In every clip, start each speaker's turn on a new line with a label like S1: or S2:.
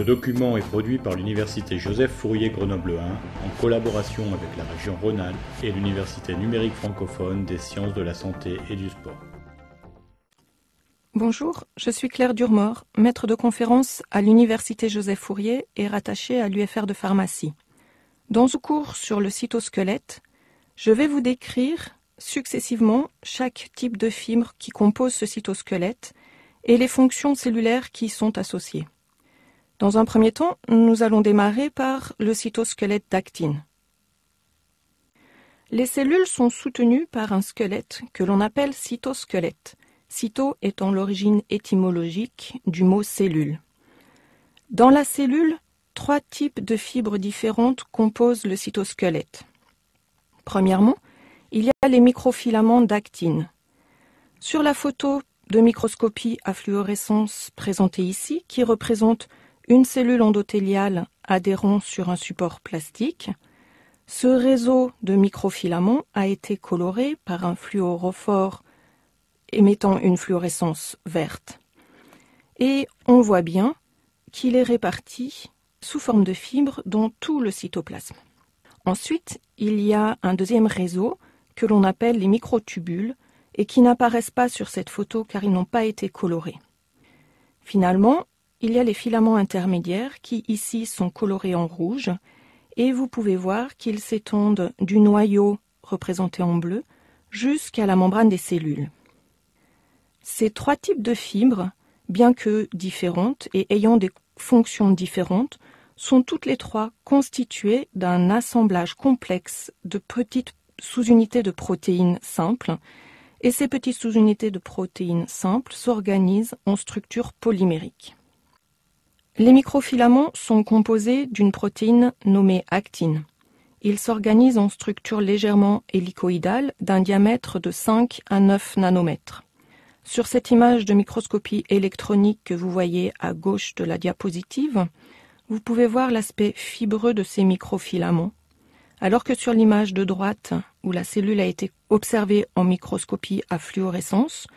S1: Ce document est produit par l'Université Joseph Fourier Grenoble 1 en collaboration avec la région Rhône-Alpes et l'Université numérique francophone des sciences de la santé et du sport.
S2: Bonjour, je suis Claire Durmort, maître de conférence à l'Université Joseph Fourier et rattachée à l'UFR de pharmacie. Dans ce cours sur le cytosquelette, je vais vous décrire successivement chaque type de fibre qui compose ce cytosquelette et les fonctions cellulaires qui y sont associées. Dans un premier temps, nous allons démarrer par le cytosquelette d'actine. Les cellules sont soutenues par un squelette que l'on appelle cytosquelette, cyto étant l'origine étymologique du mot cellule. Dans la cellule, 3 types de fibres différentes composent le cytosquelette. Premièrement, il y a les microfilaments d'actine. Sur la photo de microscopie à fluorescence présentée ici, qui représente une cellule endothéliale adhérant sur un support plastique, ce réseau de microfilaments a été coloré par un fluorophore émettant une fluorescence verte. Et on voit bien qu'il est réparti sous forme de fibres dans tout le cytoplasme. Ensuite, il y a un deuxième réseau que l'on appelle les microtubules et qui n'apparaissent pas sur cette photo car ils n'ont pas été colorés. Finalement, il y a les filaments intermédiaires qui ici sont colorés en rouge et vous pouvez voir qu'ils s'étendent du noyau représenté en bleu jusqu'à la membrane des cellules. Ces 3 types de fibres, bien que différentes et ayant des fonctions différentes, sont toutes les 3 constituées d'un assemblage complexe de petites sous-unités de protéines simples, et ces petites sous-unités de protéines simples s'organisent en structures polymériques. Les microfilaments sont composés d'une protéine nommée actine. Ils s'organisent en structures légèrement hélicoïdales d'un diamètre de 5 à 9 nanomètres. Sur cette image de microscopie électronique que vous voyez à gauche de la diapositive, vous pouvez voir l'aspect fibreux de ces microfilaments, alors que sur l'image de droite, où la cellule a été observée en microscopie à fluorescence,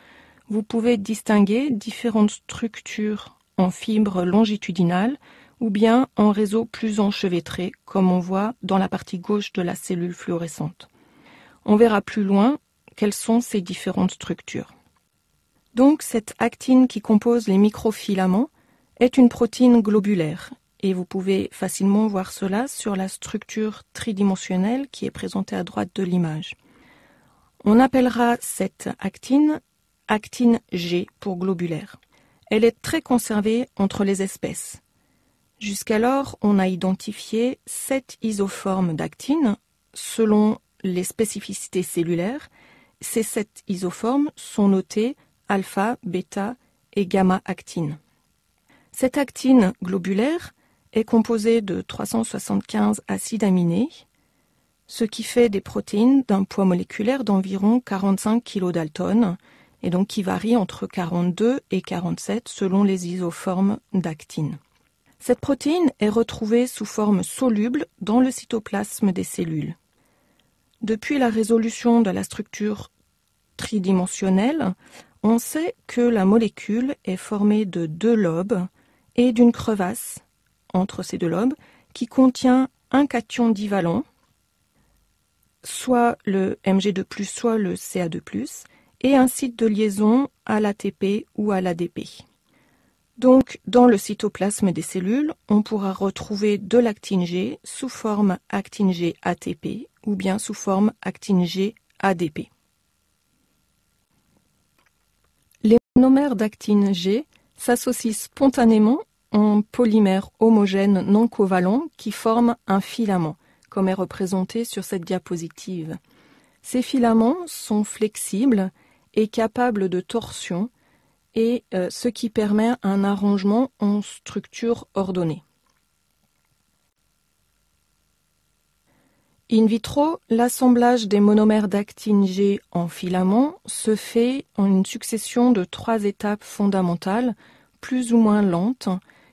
S2: vous pouvez distinguer différentes structures en fibres longitudinales ou bien en réseaux plus enchevêtrés, comme on voit dans la partie gauche de la cellule fluorescente. On verra plus loin quelles sont ces différentes structures. Donc, cette actine qui compose les microfilaments est une protéine globulaire et vous pouvez facilement voir cela sur la structure tridimensionnelle qui est présentée à droite de l'image. On appellera cette actine actine G pour globulaire. Elle est très conservée entre les espèces. Jusqu'alors, on a identifié 7 isoformes d'actine selon les spécificités cellulaires. Ces 7 isoformes sont notées alpha, bêta et gamma-actine. Cette actine globulaire est composée de 375 acides aminés, ce qui fait des protéines d'un poids moléculaire d'environ 45 kDa, et donc qui varie entre 42 et 47 selon les isoformes d'actine. Cette protéine est retrouvée sous forme soluble dans le cytoplasme des cellules. Depuis la résolution de la structure tridimensionnelle, on sait que la molécule est formée de 2 lobes et d'une crevasse entre ces 2 lobes qui contient un cation divalent, soit le Mg2+, soit le Ca2+, et un site de liaison à l'ATP ou à l'ADP. Donc, dans le cytoplasme des cellules, on pourra retrouver de l'actine G sous forme actine G ATP ou bien sous forme actine G ADP. Les monomères d'actine G s'associent spontanément en polymères homogènes non covalents qui forment un filament, comme est représenté sur cette diapositive. Ces filaments sont flexibles et capables de torsion, et ce qui permet un arrangement en structure ordonnée. In vitro, l'assemblage des monomères d'actine G en filaments se fait en une succession de 3 étapes fondamentales, plus ou moins lentes,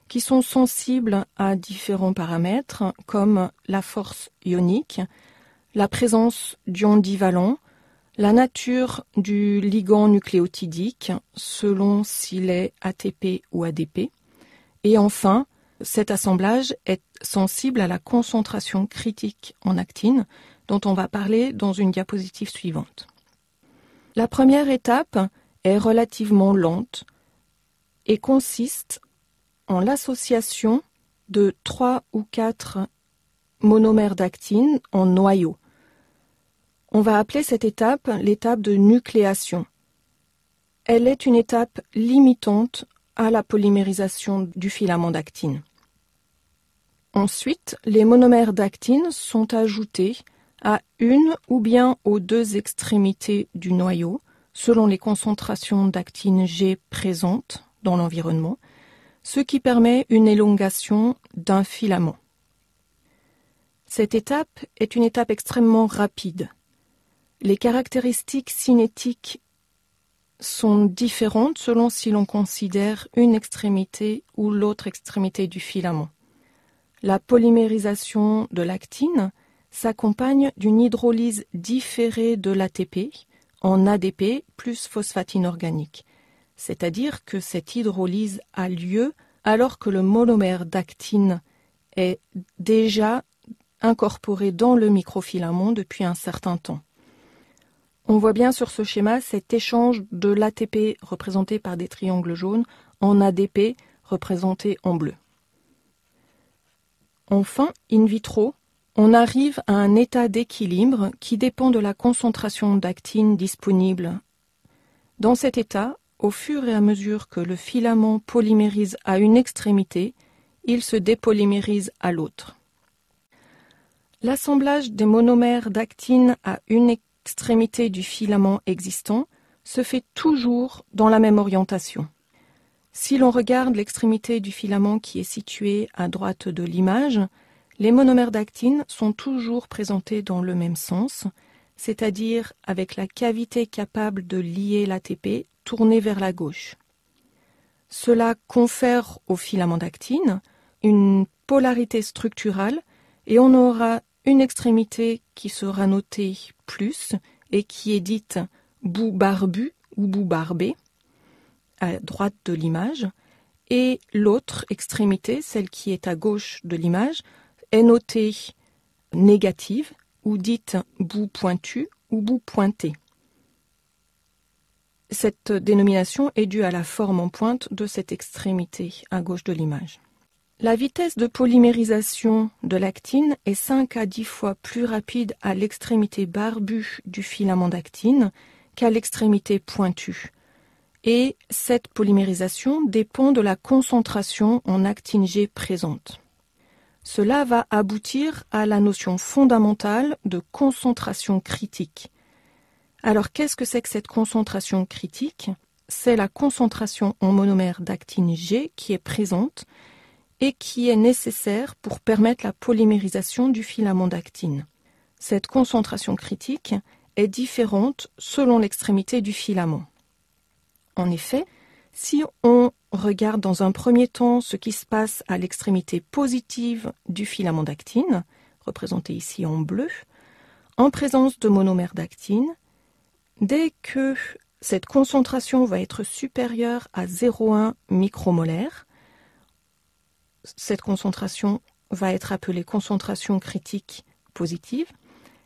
S2: qui sont sensibles à différents paramètres comme la force ionique, la présence d'ions divalents, la nature du ligand nucléotidique selon s'il est ATP ou ADP, et enfin Cet assemblage est sensible à la concentration critique en actine, dont on va parler dans une diapositive suivante. La première étape est relativement lente et consiste en l'association de 3 ou 4 monomères d'actine en noyau. On va appeler cette étape l'étape de nucléation. Elle est une étape limitante à la polymérisation du filament d'actine. Ensuite, les monomères d'actine sont ajoutés à une ou bien aux 2 extrémités du noyau, selon les concentrations d'actine G présentes dans l'environnement, ce qui permet une élongation d'un filament. Cette étape est une étape extrêmement rapide. Les caractéristiques cinétiques sont différentes selon si l'on considère une extrémité ou l'autre extrémité du filament. La polymérisation de l'actine s'accompagne d'une hydrolyse différée de l'ATP en ADP plus phosphatine organique, c'est-à-dire que cette hydrolyse a lieu alors que le monomère d'actine est déjà incorporé dans le microfilament depuis un certain temps. On voit bien sur ce schéma cet échange de l'ATP représenté par des triangles jaunes en ADP représenté en bleu. Enfin, in vitro, on arrive à un état d'équilibre qui dépend de la concentration d'actine disponible. Dans cet état, au fur et à mesure que le filament polymérise à une extrémité, il se dépolymérise à l'autre. L'assemblage des monomères d'actine à une extrémité du filament existant se fait toujours dans la même orientation. Si l'on regarde l'extrémité du filament qui est située à droite de l'image, les monomères d'actine sont toujours présentés dans le même sens, c'est-à-dire avec la cavité capable de lier l'ATP tournée vers la gauche. Cela confère au filament d'actine une polarité structurale et on aura une extrémité qui sera notée plus et qui est dite bout barbu ou bout barbé, à droite de l'image, et l'autre extrémité, celle qui est à gauche de l'image, est notée négative ou dite bout pointu ou bout pointé. Cette dénomination est due à la forme en pointe de cette extrémité à gauche de l'image. La vitesse de polymérisation de l'actine est 5 à 10 fois plus rapide à l'extrémité barbue du filament d'actine qu'à l'extrémité pointue. Et cette polymérisation dépend de la concentration en actine G présente. Cela va aboutir à la notion fondamentale de concentration critique. Alors qu'est-ce que c'est que cette concentration critique? C'est la concentration en monomère d'actine G qui est présente et qui est nécessaire pour permettre la polymérisation du filament d'actine. Cette concentration critique est différente selon l'extrémité du filament. En effet, si on regarde dans un premier temps ce qui se passe à l'extrémité positive du filament d'actine, représenté ici en bleu, en présence de monomères d'actine, dès que cette concentration va être supérieure à 0,1 micromolaire, cette concentration va être appelée concentration critique positive,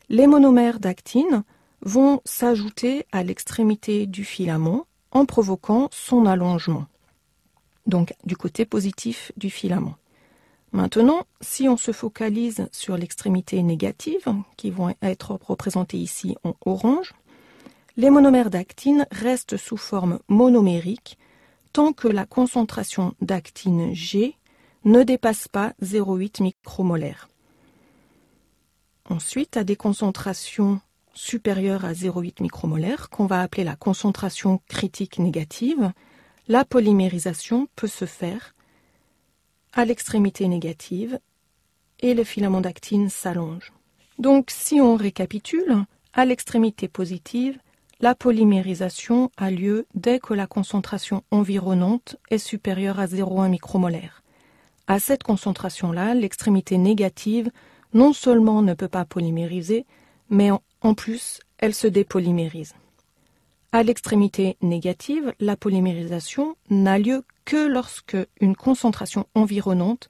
S2: les monomères d'actine vont s'ajouter à l'extrémité du filament en provoquant son allongement, donc du côté positif du filament. Maintenant, si on se focalise sur l'extrémité négative, qui vont être représentées ici en orange, les monomères d'actine restent sous forme monomérique tant que la concentration d'actine G ne dépasse pas 0,8 micromolaire. Ensuite, à des concentrations supérieures à 0,8 micromolaire, qu'on va appeler la concentration critique négative, la polymérisation peut se faire à l'extrémité négative et le filament d'actine s'allonge. Donc, si on récapitule, à l'extrémité positive, la polymérisation a lieu dès que la concentration environnante est supérieure à 0,1 micromolaire. À cette concentration-là, l'extrémité négative non seulement ne peut pas polymériser, mais en plus, elle se dépolymérise. À l'extrémité négative, la polymérisation n'a lieu que lorsque une concentration environnante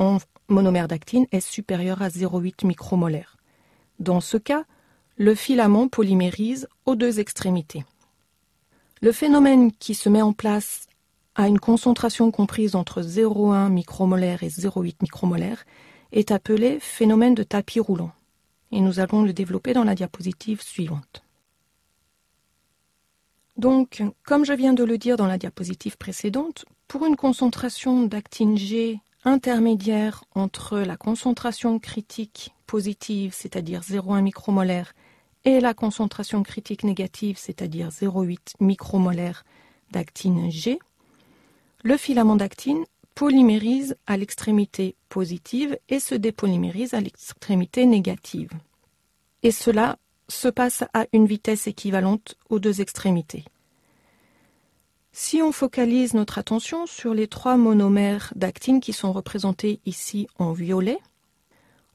S2: en monomère d'actine est supérieur à 0,8 micromolaire. Dans ce cas, le filament polymérise aux deux extrémités. Le phénomène qui se met en place à une concentration comprise entre 0,1 micromolaire et 0,8 micromolaire est appelé phénomène de tapis roulant. Et nous allons le développer dans la diapositive suivante. Donc, comme je viens de le dire dans la diapositive précédente, pour une concentration d'actine G intermédiaire entre la concentration critique positive, c'est-à-dire 0,1 micromolaire, et la concentration critique négative, c'est-à-dire 0,8 micromolaire d'actine G, le filament d'actine polymérise à l'extrémité positive et se dépolymérise à l'extrémité négative. Et cela se passe à une vitesse équivalente aux deux extrémités. Si on focalise notre attention sur les trois monomères d'actine qui sont représentés ici en violet,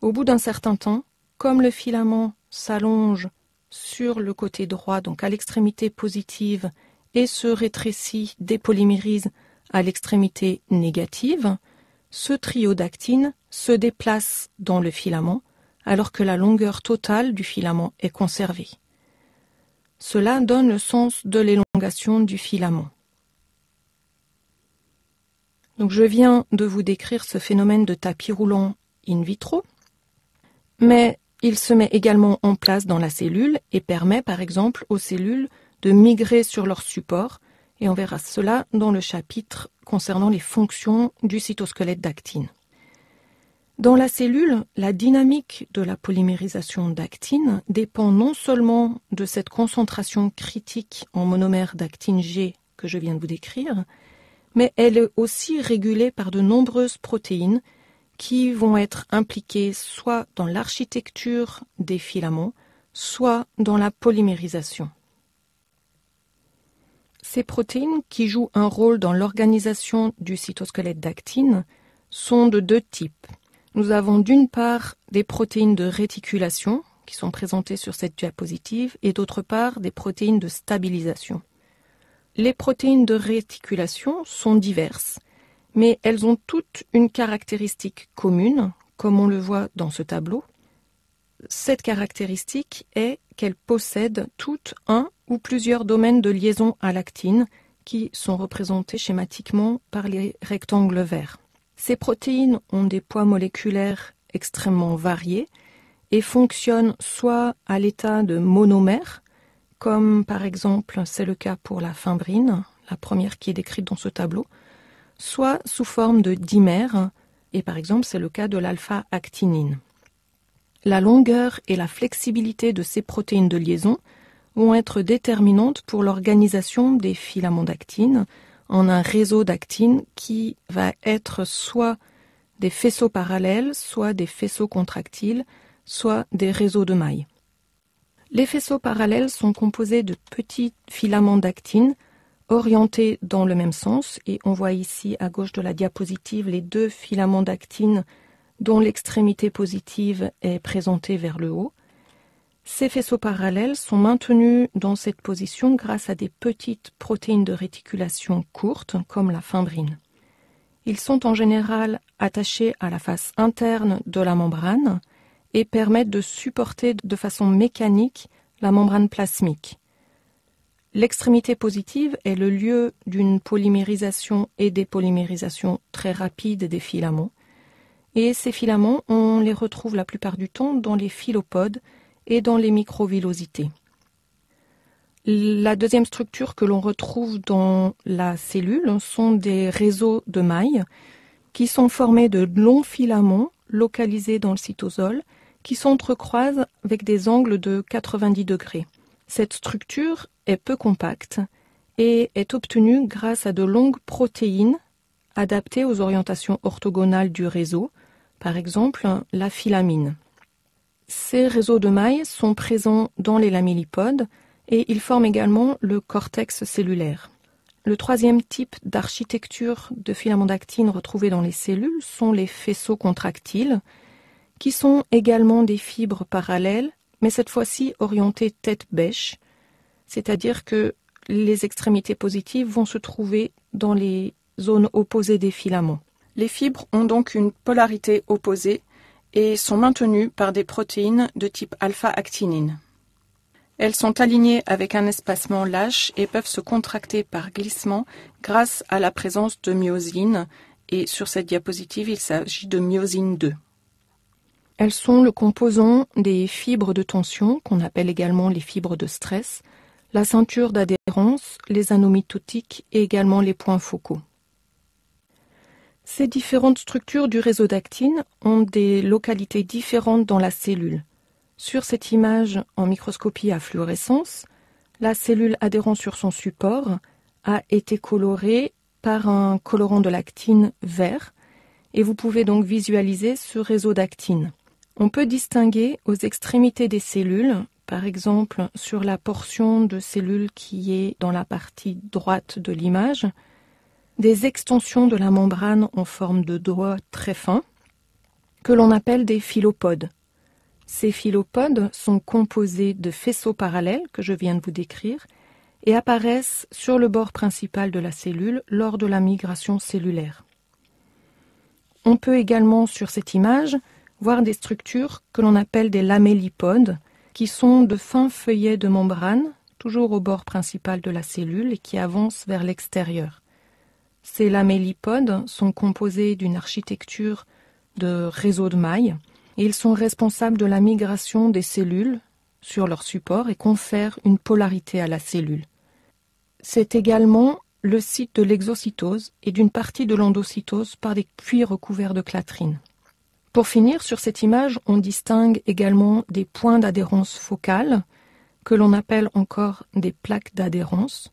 S2: au bout d'un certain temps, comme le filament s'allonge sur le côté droit, donc à l'extrémité positive, et se rétrécit, dépolymérise à l'extrémité négative, ce trio d'actine se déplace dans le filament alors que la longueur totale du filament est conservée. Cela donne le sens de l'élongation du filament. Donc je viens de vous décrire ce phénomène de tapis roulant in vitro, mais il se met également en place dans la cellule et permet par exemple aux cellules de migrer sur leur support, et on verra cela dans le chapitre concernant les fonctions du cytosquelette d'actine. Dans la cellule, la dynamique de la polymérisation d'actine dépend non seulement de cette concentration critique en monomère d'actine G que je viens de vous décrire, mais elle est aussi régulée par de nombreuses protéines qui vont être impliquées soit dans l'architecture des filaments, soit dans la polymérisation. Ces protéines qui jouent un rôle dans l'organisation du cytosquelette d'actine sont de deux types. Nous avons d'une part des protéines de réticulation qui sont présentées sur cette diapositive et d'autre part des protéines de stabilisation. Les protéines de réticulation sont diverses, mais elles ont toutes une caractéristique commune, comme on le voit dans ce tableau. Cette caractéristique est qu'elles possèdent toutes un ou plusieurs domaines de liaison à l'actine qui sont représentés schématiquement par les rectangles verts. Ces protéines ont des poids moléculaires extrêmement variés et fonctionnent soit à l'état de monomère, comme par exemple c'est le cas pour la fimbrine, la première qui est décrite dans ce tableau, soit sous forme de dimère, et par exemple c'est le cas de l'alpha-actinine. La longueur et la flexibilité de ces protéines de liaison vont être déterminantes pour l'organisation des filaments d'actine en un réseau d'actine qui va être soit des faisceaux parallèles, soit des faisceaux contractiles, soit des réseaux de mailles. Les faisceaux parallèles sont composés de petits filaments d'actine orientés dans le même sens, et on voit ici à gauche de la diapositive les deux filaments d'actine dont l'extrémité positive est présentée vers le haut. Ces faisceaux parallèles sont maintenus dans cette position grâce à des petites protéines de réticulation courtes, comme la fimbrine. Ils sont en général attachés à la face interne de la membrane et permettent de supporter de façon mécanique la membrane plasmique. L'extrémité positive est le lieu d'une polymérisation et dépolymérisation très rapide des filaments. Et ces filaments, on les retrouve la plupart du temps dans les filopodes et dans les microvillosités. La deuxième structure que l'on retrouve dans la cellule sont des réseaux de mailles qui sont formés de longs filaments localisés dans le cytosol qui s'entrecroisent avec des angles de 90 degrés. Cette structure est peu compacte et est obtenue grâce à de longues protéines adaptées aux orientations orthogonales du réseau, par exemple la filamine. Ces réseaux de mailles sont présents dans les lamellipodes et ils forment également le cortex cellulaire. Le troisième type d'architecture de filaments d'actine retrouvés dans les cellules sont les faisceaux contractiles, qui sont également des fibres parallèles, mais cette fois-ci orientées tête-bêche, c'est-à-dire que les extrémités positives vont se trouver dans les zones opposées des filaments. Les fibres ont donc une polarité opposée et sont maintenues par des protéines de type alpha-actinine. Elles sont alignées avec un espacement lâche et peuvent se contracter par glissement grâce à la présence de myosine, et sur cette diapositive, il s'agit de myosine 2. Elles sont le composant des fibres de tension, qu'on appelle également les fibres de stress, la ceinture d'adhérence, les anneaux mitotiques et également les points focaux. Ces différentes structures du réseau d'actine ont des localités différentes dans la cellule. Sur cette image en microscopie à fluorescence, la cellule adhérant sur son support a été colorée par un colorant de l'actine vert et vous pouvez donc visualiser ce réseau d'actine. On peut distinguer aux extrémités des cellules, par exemple sur la portion de cellules qui est dans la partie droite de l'image, des extensions de la membrane en forme de doigt très fin que l'on appelle des filopodes. Ces filopodes sont composés de faisceaux parallèles que je viens de vous décrire et apparaissent sur le bord principal de la cellule lors de la migration cellulaire. On peut également sur cette image voir des structures que l'on appelle des lamellipodes qui sont de fins feuillets de membrane toujours au bord principal de la cellule et qui avancent vers l'extérieur. Ces lamellipodes sont composés d'une architecture de réseaux de mailles et ils sont responsables de la migration des cellules sur leur support et confèrent une polarité à la cellule. C'est également le site de l'exocytose et d'une partie de l'endocytose par des puits recouverts de clatrine. Pour finir, sur cette image, on distingue également des points d'adhérence focale que l'on appelle encore des plaques d'adhérence.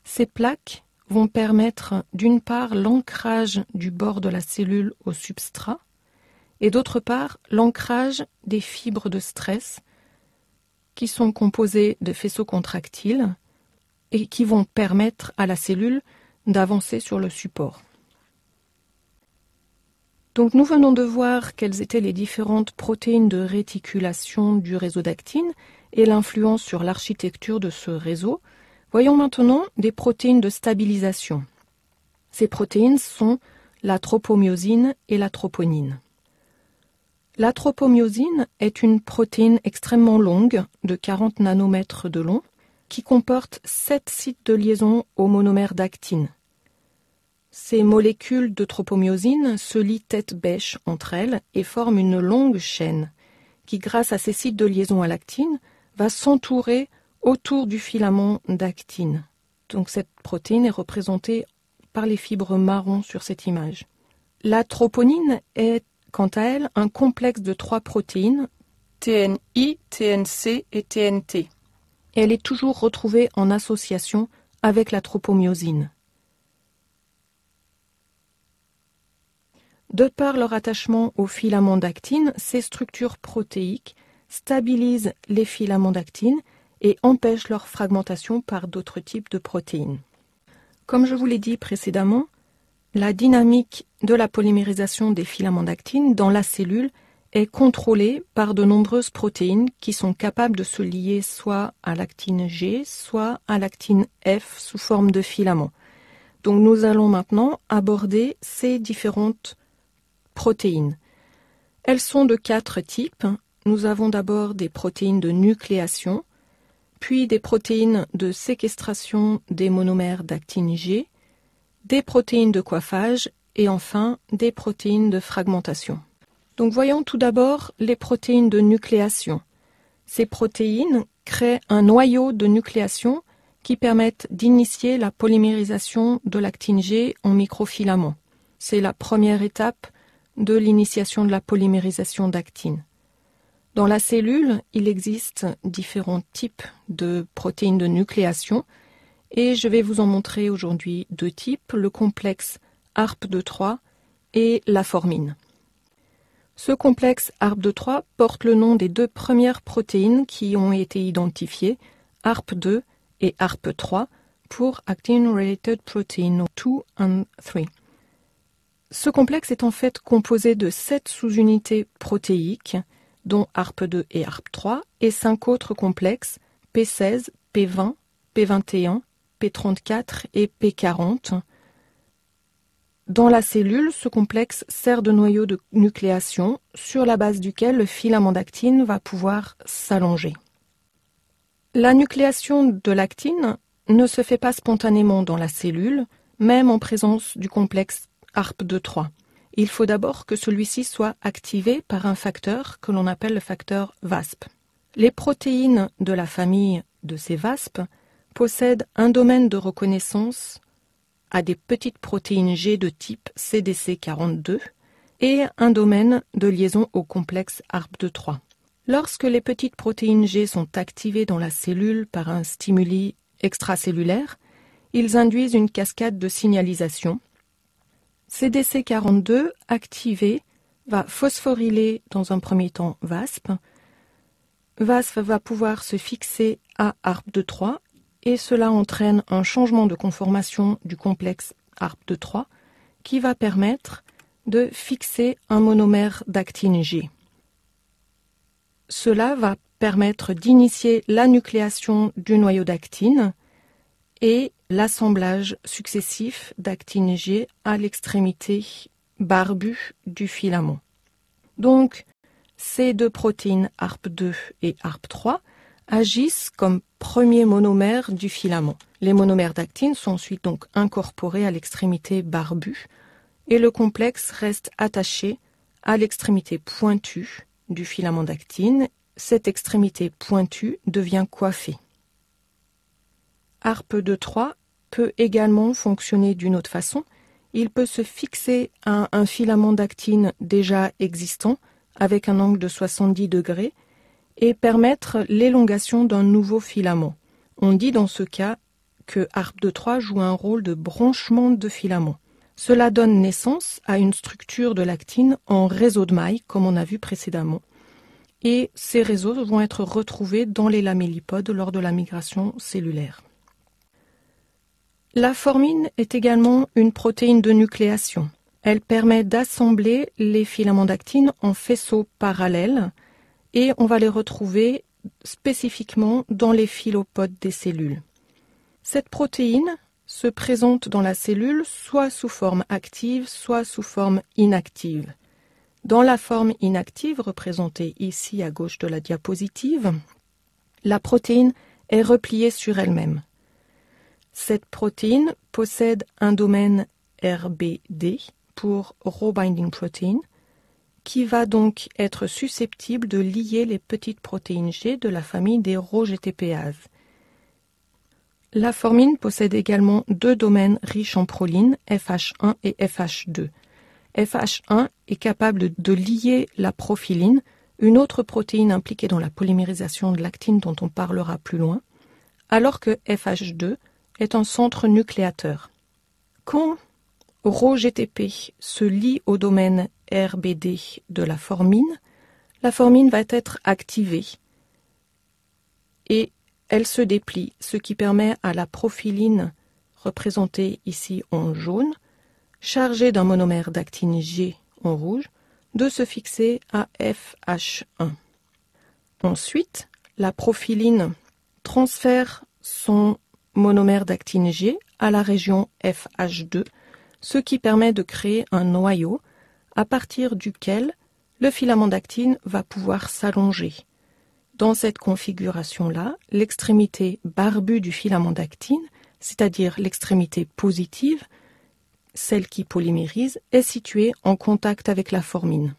S2: Ces plaques vont permettre d'une part l'ancrage du bord de la cellule au substrat et d'autre part l'ancrage des fibres de stress qui sont composées de faisceaux contractiles et qui vont permettre à la cellule d'avancer sur le support. Donc nous venons de voir quelles étaient les différentes protéines de réticulation du réseau d'actine et l'influence sur l'architecture de ce réseau. Voyons maintenant des protéines de stabilisation. Ces protéines sont la tropomyosine et la troponine. La tropomyosine est une protéine extrêmement longue, de 40 nanomètres de long, qui comporte 7 sites de liaison au monomère d'actine. Ces molécules de tropomyosine se lient tête bêche entre elles et forment une longue chaîne qui, grâce à ces sites de liaison à l'actine, va s'entourer autour du filament d'actine. Donc cette protéine est représentée par les fibres marron sur cette image. La troponine est, quant à elle, un complexe de 3 protéines, TNI, TNC et TNT. Elle est toujours retrouvée en association avec la tropomyosine. De par leur attachement au filament d'actine, ces structures protéiques stabilisent les filaments d'actine et empêchent leur fragmentation par d'autres types de protéines. Comme je vous l'ai dit précédemment, la dynamique de la polymérisation des filaments d'actine dans la cellule est contrôlée par de nombreuses protéines qui sont capables de se lier soit à l'actine G, soit à l'actine F sous forme de filaments. Donc nous allons maintenant aborder ces différentes protéines. Elles sont de 4 types. Nous avons d'abord des protéines de nucléation, puis des protéines de séquestration des monomères d'actine G, des protéines de coiffage et enfin des protéines de fragmentation. Donc voyons tout d'abord les protéines de nucléation. Ces protéines créent un noyau de nucléation qui permettent d'initier la polymérisation de l'actine G en microfilaments. C'est la première étape de l'initiation de la polymérisation d'actine. Dans la cellule, il existe différents types de protéines de nucléation et je vais vous en montrer aujourd'hui 2 types, le complexe ARP2-3 et la formine. Ce complexe ARP2-3 porte le nom des 2 premières protéines qui ont été identifiées, ARP2 et ARP3, pour Actin Related Protein 2 and 3. Ce complexe est en fait composé de 7 sous-unités protéiques, dont ARP2 et ARP3, et 5 autres complexes, P16, P20, P21, P34 et P40, Dans la cellule, ce complexe sert de noyau de nucléation sur la base duquel le filament d'actine va pouvoir s'allonger. La nucléation de l'actine ne se fait pas spontanément dans la cellule, même en présence du complexe ARP2-3. Il faut d'abord que celui-ci soit activé par un facteur que l'on appelle le facteur VASP. Les protéines de la famille de ces VASP possèdent un domaine de reconnaissance à des petites protéines G de type CDC42 et un domaine de liaison au complexe ARP2-3. Lorsque les petites protéines G sont activées dans la cellule par un stimuli extracellulaire, ils induisent une cascade de signalisation. CDC42 activé va phosphoryler dans un premier temps VASP. VASP va pouvoir se fixer à ARP2-3 et cela entraîne un changement de conformation du complexe ARP2-3 qui va permettre de fixer un monomère d'actine G. Cela va permettre d'initier la nucléation du noyau d'actine et l'assemblage successif d'actine G à l'extrémité barbue du filament. Donc, ces deux protéines ARP2 et ARP3 agissent comme premier monomère du filament. Les monomères d'actine sont ensuite donc incorporés à l'extrémité barbue et le complexe reste attaché à l'extrémité pointue du filament d'actine. Cette extrémité pointue devient coiffée. ARP2-3 peut également fonctionner d'une autre façon. Il peut se fixer à un filament d'actine déjà existant avec un angle de 70 degrés et permettre l'élongation d'un nouveau filament. On dit dans ce cas que ARP2-3 joue un rôle de branchement de filament. Cela donne naissance à une structure de l'actine en réseau de mailles, comme on a vu précédemment. Et ces réseaux vont être retrouvés dans les lamellipodes lors de la migration cellulaire. La formine est également une protéine de nucléation. Elle permet d'assembler les filaments d'actine en faisceaux parallèles et on va les retrouver spécifiquement dans les filopodes des cellules. Cette protéine se présente dans la cellule soit sous forme active, soit sous forme inactive. Dans la forme inactive, représentée ici à gauche de la diapositive, la protéine est repliée sur elle-même. Cette protéine possède un domaine RBD pour Raw Binding Protein, qui va donc être susceptible de lier les petites protéines G de la famille des Rho-GTPases. La formine possède également deux domaines riches en proline, FH1 et FH2. FH1 est capable de lier la profiline, une autre protéine impliquée dans la polymérisation de l'actine dont on parlera plus loin, alors que FH2 est un centre nucléateur. Quand Rho-GTP se lie au domaine RBD de la formine va être activée et elle se déplie, ce qui permet à la profiline, représentée ici en jaune, chargée d'un monomère d'actine G en rouge, de se fixer à FH1. Ensuite, la profiline transfère son monomère d'actine G à la région FH2, ce qui permet de créer un noyau à partir duquel le filament d'actine va pouvoir s'allonger. Dans cette configuration-là, l'extrémité barbue du filament d'actine, c'est-à-dire l'extrémité positive, celle qui polymérise, est située en contact avec la formine.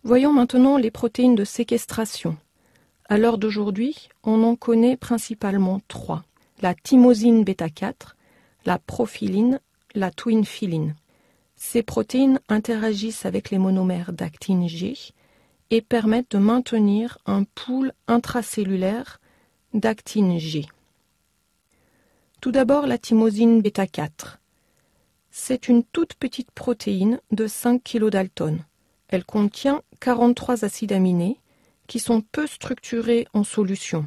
S2: Voyons maintenant les protéines de séquestration. À l'heure d'aujourd'hui, on en connaît principalement trois: la thymosine bêta-4, la profiline, la twinfiline. Ces protéines interagissent avec les monomères d'actine G et permettent de maintenir un pool intracellulaire d'actine G. Tout d'abord, la thymosine bêta-4. C'est une toute petite protéine de 5 kilodaltons. Elle contient 43 acides aminés qui sont peu structurés en solution.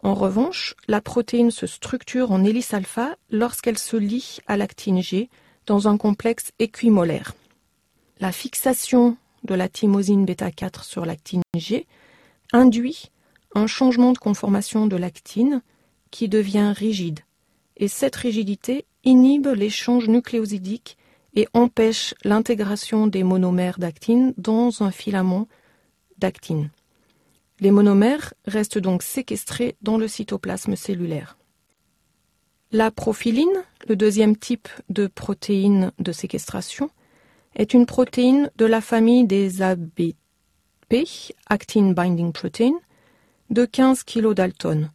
S2: En revanche, la protéine se structure en hélice alpha lorsqu'elle se lie à l'actine G dans un complexe équimolaire. La fixation de la thymosine bêta-4 sur l'actine G induit un changement de conformation de l'actine qui devient rigide. Et cette rigidité inhibe l'échange nucléosidique et empêche l'intégration des monomères d'actine dans un filament d'actine. Les monomères restent donc séquestrés dans le cytoplasme cellulaire. La profiline, le deuxième type de protéine de séquestration, est une protéine de la famille des ABP, Actin Binding Protein, de 15 kilodalton.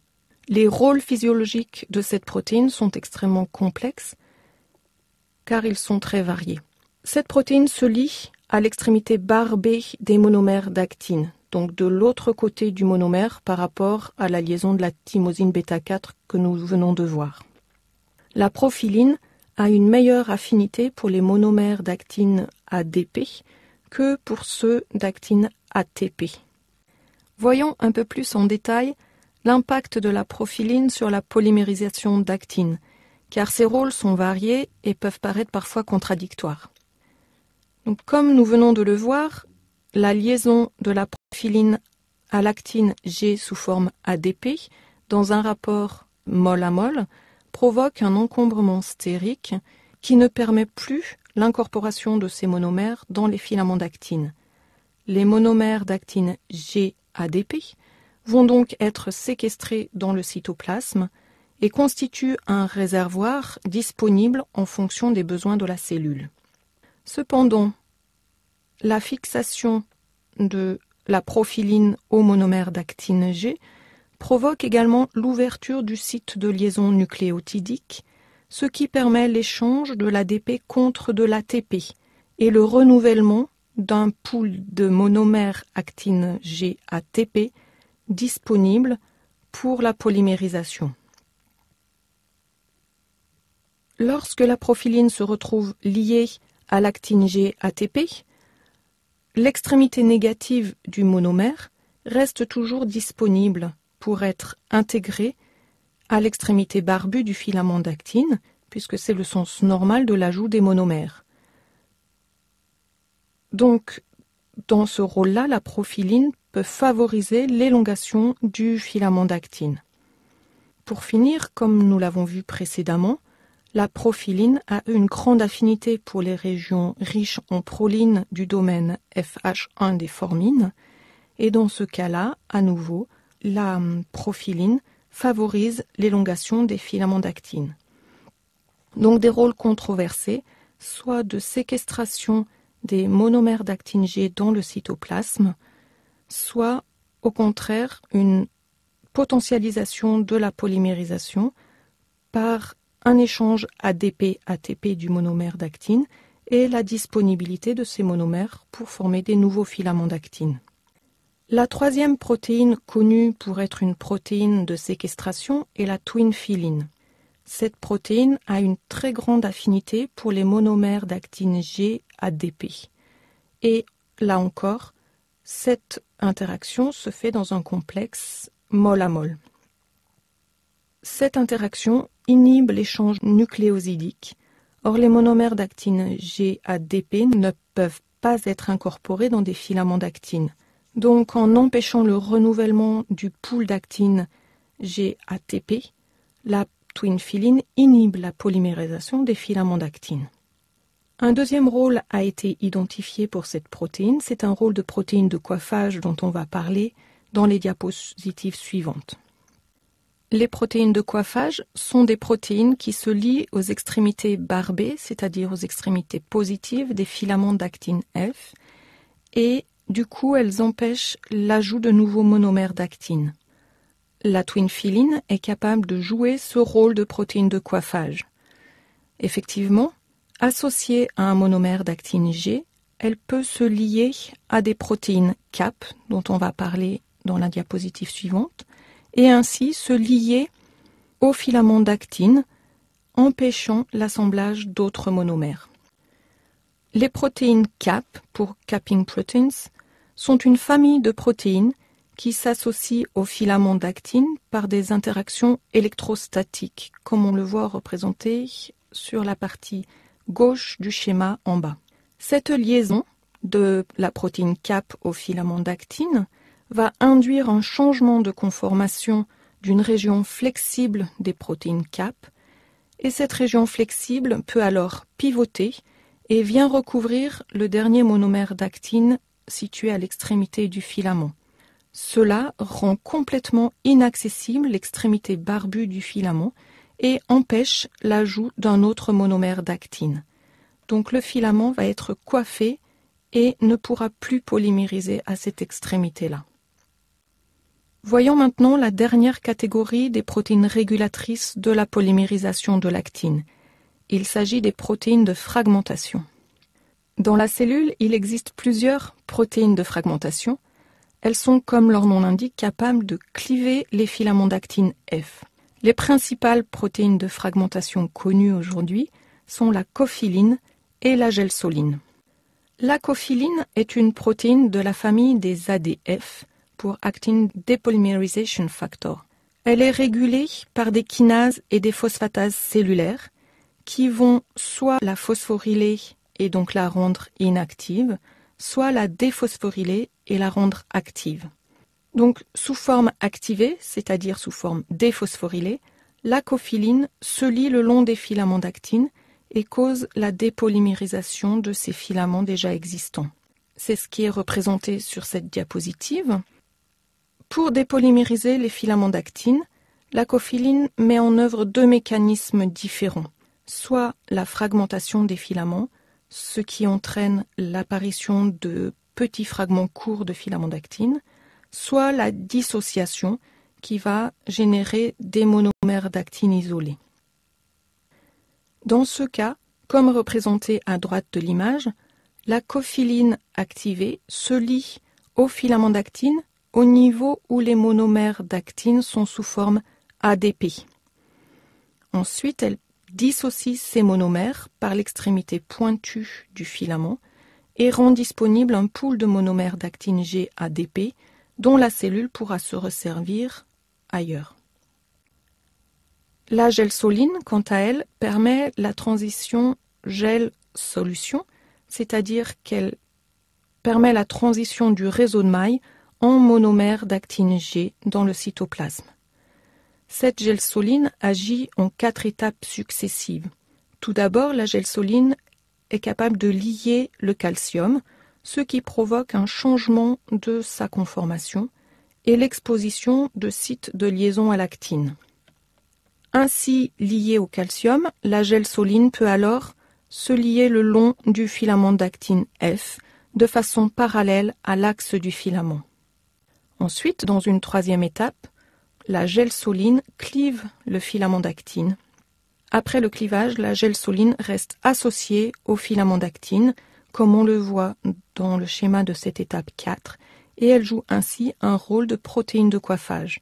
S2: Les rôles physiologiques de cette protéine sont extrêmement complexes car ils sont très variés. Cette protéine se lie à l'extrémité barbée des monomères d'actine, donc de l'autre côté du monomère par rapport à la liaison de la thymosine bêta-4 que nous venons de voir. La profiline a une meilleure affinité pour les monomères d'actine ADP que pour ceux d'actine ATP. Voyons un peu plus en détail l'impact de la profiline sur la polymérisation d'actine, car ses rôles sont variés et peuvent paraître parfois contradictoires. Donc, comme nous venons de le voir, la liaison de la profiline à l'actine G sous forme ADP dans un rapport mol à mol provoque un encombrement stérique qui ne permet plus l'incorporation de ces monomères dans les filaments d'actine. Les monomères d'actine GADP vont donc être séquestrés dans le cytoplasme et constituent un réservoir disponible en fonction des besoins de la cellule. Cependant, la fixation de la profiline au monomère d'actine G provoque également l'ouverture du site de liaison nucléotidique, ce qui permet l'échange de l'ADP contre de l'ATP et le renouvellement d'un pool de monomères actine G ATP disponible pour la polymérisation. Lorsque la profiline se retrouve liée à l'actine G ATP, l'extrémité négative du monomère reste toujours disponible pour être intégrée à l'extrémité barbue du filament d'actine, puisque c'est le sens normal de l'ajout des monomères. Donc, dans ce rôle-là, la profiline peut favoriser l'élongation du filament d'actine. Pour finir, comme nous l'avons vu précédemment, la profiline a une grande affinité pour les régions riches en proline du domaine FH1 des formines, et dans ce cas-là, à nouveau, la profiline favorise l'élongation des filaments d'actine. Donc des rôles controversés, soit de séquestration des monomères d'actine G dans le cytoplasme, soit au contraire une potentialisation de la polymérisation par un échange ADP-ATP du monomère d'actine et la disponibilité de ces monomères pour former des nouveaux filaments d'actine. La troisième protéine connue pour être une protéine de séquestration est la twinfiline. Cette protéine a une très grande affinité pour les monomères d'actine G ADP. Et là encore, cette interaction se fait dans un complexe mol à mol. Cette interaction inhibe l'échange nucléosidique. Or, les monomères d'actine GADP ne peuvent pas être incorporés dans des filaments d'actine. Donc, en empêchant le renouvellement du pool d'actine GATP, la twinfiline inhibe la polymérisation des filaments d'actine. Un deuxième rôle a été identifié pour cette protéine, c'est un rôle de protéine de coiffage dont on va parler dans les diapositives suivantes. Les protéines de coiffage sont des protéines qui se lient aux extrémités barbées, c'est-à-dire aux extrémités positives des filaments d'actine F, et du coup elles empêchent l'ajout de nouveaux monomères d'actine. La twinfiline est capable de jouer ce rôle de protéine de coiffage. Effectivement, associée à un monomère d'actine G, elle peut se lier à des protéines CAP, dont on va parler dans la diapositive suivante, et ainsi se lier au filament d'actine, empêchant l'assemblage d'autres monomères. Les protéines CAP, pour capping proteins, sont une famille de protéines qui s'associent au filament d'actine par des interactions électrostatiques, comme on le voit représenté sur la partie gauche du schéma en bas. Cette liaison de la protéine CAP au filament d'actine va induire un changement de conformation d'une région flexible des protéines CAP et cette région flexible peut alors pivoter et vient recouvrir le dernier monomère d'actine situé à l'extrémité du filament. Cela rend complètement inaccessible l'extrémité barbue du filament et empêche l'ajout d'un autre monomère d'actine. Donc le filament va être coiffé et ne pourra plus polymériser à cette extrémité-là. Voyons maintenant la dernière catégorie des protéines régulatrices de la polymérisation de l'actine. Il s'agit des protéines de fragmentation. Dans la cellule, il existe plusieurs protéines de fragmentation. Elles sont, comme leur nom l'indique, capables de cliver les filaments d'actine F. Les principales protéines de fragmentation connues aujourd'hui sont la cophiline et la gelsoline. La cophiline est une protéine de la famille des ADF pour Actin Depolymerization Factor. Elle est régulée par des kinases et des phosphatases cellulaires qui vont soit la phosphoryler et donc la rendre inactive, soit la déphosphoryler et la rendre active. Donc, sous forme activée, c'est-à-dire sous forme déphosphorylée, la cophiline se lie le long des filaments d'actine et cause la dépolymérisation de ces filaments déjà existants. C'est ce qui est représenté sur cette diapositive. Pour dépolymériser les filaments d'actine, la cophiline met en œuvre deux mécanismes différents, soit la fragmentation des filaments, ce qui entraîne l'apparition de petits fragments courts de filaments d'actine, soit la dissociation qui va générer des monomères d'actine isolés. Dans ce cas, comme représenté à droite de l'image, la cophiline activée se lie aux filaments d'actine au niveau où les monomères d'actine sont sous forme ADP. Ensuite, elle dissocie ces monomères par l'extrémité pointue du filament et rend disponible un pool de monomères d'actine G ADP dont la cellule pourra se resservir ailleurs. La gelsoline, quant à elle, permet la transition gel-solution, c'est-à-dire qu'elle permet la transition du réseau de mailles en monomère d'actine G dans le cytoplasme. Cette gelsoline agit en 4 étapes successives. Tout d'abord, la gelsoline est capable de lier le calcium, ce qui provoque un changement de sa conformation et l'exposition de sites de liaison à l'actine. Ainsi liée au calcium, la gelsoline peut alors se lier le long du filament d'actine F de façon parallèle à l'axe du filament. Ensuite, dans une troisième étape, la gelsoline clive le filament d'actine. Après le clivage, la gelsoline reste associée au filament d'actine, comme on le voit dans le schéma de cette étape 4, et elle joue ainsi un rôle de protéine de coiffage.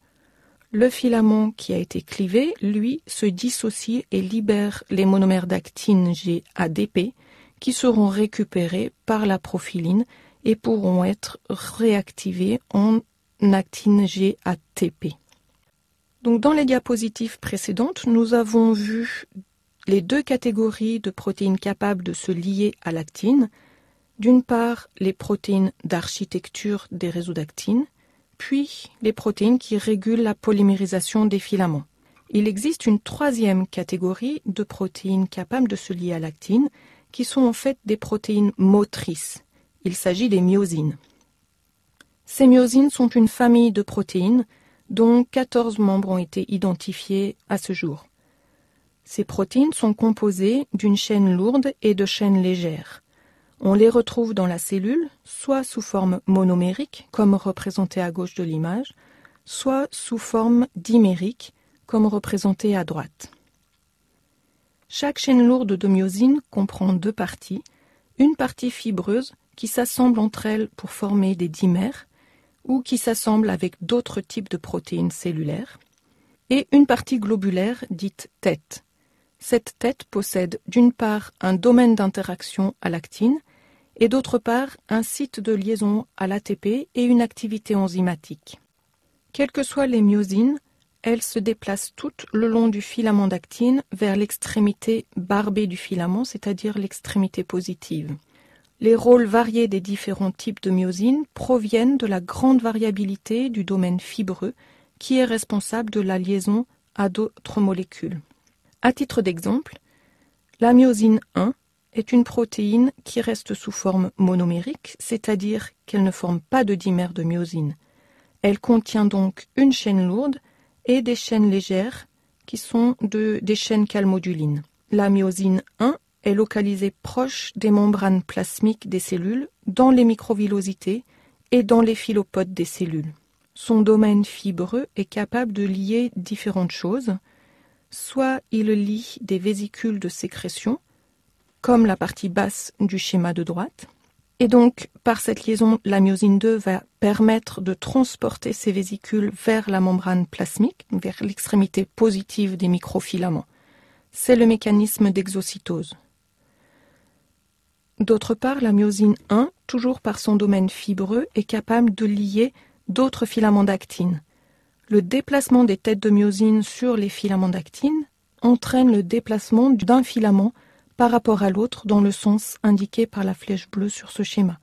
S2: Le filament qui a été clivé, lui, se dissocie et libère les monomères d'actine G ADP qui seront récupérés par la prophyline et pourront être réactivés en actine G ATP. Donc, dans les diapositives précédentes, nous avons vu les deux catégories de protéines capables de se lier à l'actine. D'une part, les protéines d'architecture des réseaux d'actine, puis les protéines qui régulent la polymérisation des filaments. Il existe une troisième catégorie de protéines capables de se lier à l'actine, qui sont en fait des protéines motrices. Il s'agit des myosines. Ces myosines sont une famille de protéines dont 14 membres ont été identifiés à ce jour. Ces protéines sont composées d'une chaîne lourde et de chaînes légères. On les retrouve dans la cellule, soit sous forme monomérique, comme représenté à gauche de l'image, soit sous forme dimérique, comme représenté à droite. Chaque chaîne lourde de myosine comprend deux parties, une partie fibreuse qui s'assemble entre elles pour former des dimères, ou qui s'assemble avec d'autres types de protéines cellulaires, et une partie globulaire dite tête. Cette tête possède d'une part un domaine d'interaction à l'actine et d'autre part un site de liaison à l'ATP et une activité enzymatique. Quelles que soient les myosines, elles se déplacent toutes le long du filament d'actine vers l'extrémité barbée du filament, c'est-à-dire l'extrémité positive. Les rôles variés des différents types de myosines proviennent de la grande variabilité du domaine fibreux qui est responsable de la liaison à d'autres molécules. À titre d'exemple, la myosine 1 est une protéine qui reste sous forme monomérique, c'est-à-dire qu'elle ne forme pas de dimère de myosine. Elle contient donc une chaîne lourde et des chaînes légères qui sont des chaînes calmodulines. La myosine 1 est localisée proche des membranes plasmiques des cellules, dans les microvillosités et dans les filopodes des cellules. Son domaine fibreux est capable de lier différentes choses. Soit il lie des vésicules de sécrétion, comme la partie basse du schéma de droite, et donc par cette liaison, la myosine 2 va permettre de transporter ces vésicules vers la membrane plasmique, vers l'extrémité positive des microfilaments. C'est le mécanisme d'exocytose. D'autre part, la myosine 1, toujours par son domaine fibreux, est capable de lier d'autres filaments d'actine. Le déplacement des têtes de myosine sur les filaments d'actine entraîne le déplacement d'un filament par rapport à l'autre dans le sens indiqué par la flèche bleue sur ce schéma.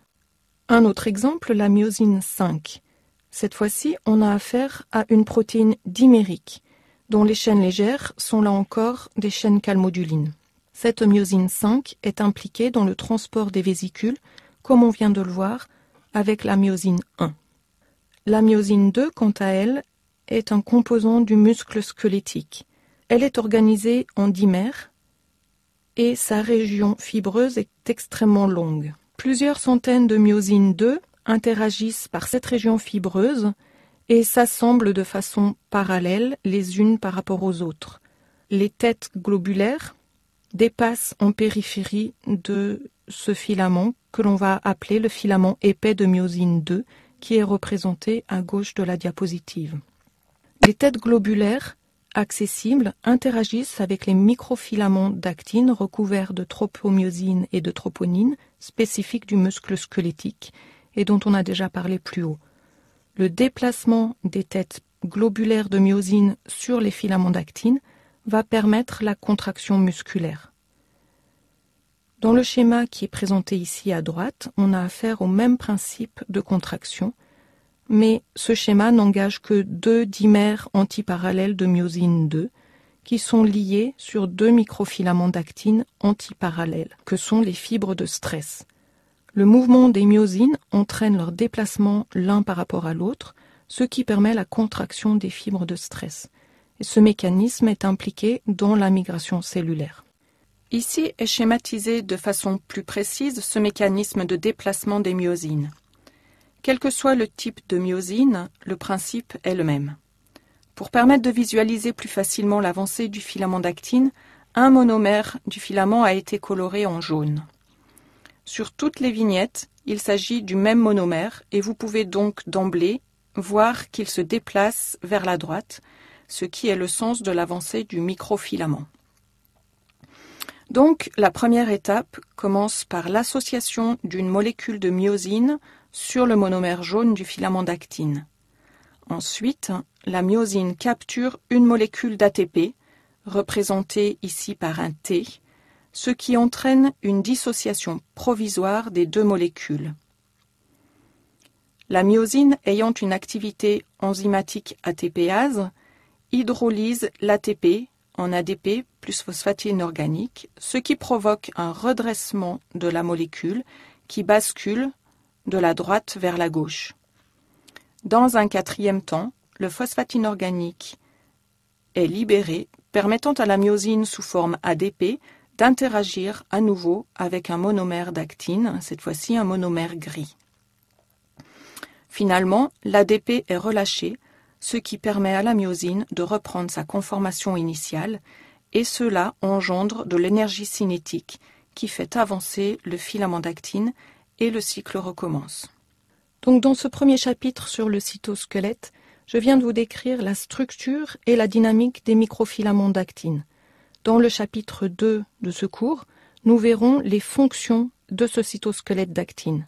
S2: Un autre exemple, la myosine 5. Cette fois-ci, on a affaire à une protéine dimérique, dont les chaînes légères sont là encore des chaînes calmodulines. Cette myosine 5 est impliquée dans le transport des vésicules, comme on vient de le voir avec la myosine 1. La myosine 2, quant à elle, est un composant du muscle squelettique. Elle est organisée en dimères et sa région fibreuse est extrêmement longue. Plusieurs centaines de myosines 2 interagissent par cette région fibreuse et s'assemblent de façon parallèle les unes par rapport aux autres. Les têtes globulaires dépassent en périphérie de ce filament que l'on va appeler le filament épais de myosine 2 qui est représenté à gauche de la diapositive. Les têtes globulaires accessibles interagissent avec les microfilaments d'actine recouverts de tropomyosine et de troponine spécifiques du muscle squelettique et dont on a déjà parlé plus haut. Le déplacement des têtes globulaires de myosine sur les filaments d'actine va permettre la contraction musculaire. Dans le schéma qui est présenté ici à droite, on a affaire au même principe de contraction, mais ce schéma n'engage que 2 dimères antiparallèles de myosine 2 qui sont liés sur 2 microfilaments d'actine antiparallèles, que sont les fibres de stress. Le mouvement des myosines entraîne leur déplacement l'un par rapport à l'autre, ce qui permet la contraction des fibres de stress. Et ce mécanisme est impliqué dans la migration cellulaire. Ici est schématisé de façon plus précise ce mécanisme de déplacement des myosines. Quel que soit le type de myosine, le principe est le même. Pour permettre de visualiser plus facilement l'avancée du filament d'actine, un monomère du filament a été coloré en jaune. Sur toutes les vignettes, il s'agit du même monomère et vous pouvez donc d'emblée voir qu'il se déplace vers la droite, ce qui est le sens de l'avancée du microfilament. Donc, la première étape commence par l'association d'une molécule de myosine sur le monomère jaune du filament d'actine. Ensuite, la myosine capture une molécule d'ATP, représentée ici par un T, ce qui entraîne une dissociation provisoire des 2 molécules. La myosine ayant une activité enzymatique ATPase hydrolyse l'ATP en ADP plus phosphatine organique, ce qui provoque un redressement de la molécule qui bascule de la droite vers la gauche. Dans un 4e temps, le phosphatine organique est libéré, permettant à la myosine sous forme ADP d'interagir à nouveau avec un monomère d'actine, cette fois-ci un monomère gris. Finalement, l'ADP est relâché, ce qui permet à la myosine de reprendre sa conformation initiale, et cela engendre de l'énergie cinétique qui fait avancer le filament d'actine et le cycle recommence. Donc dans ce premier chapitre sur le cytosquelette, je viens de vous décrire la structure et la dynamique des microfilaments d'actine. Dans le chapitre 2 de ce cours, nous verrons les fonctions de ce cytosquelette d'actine.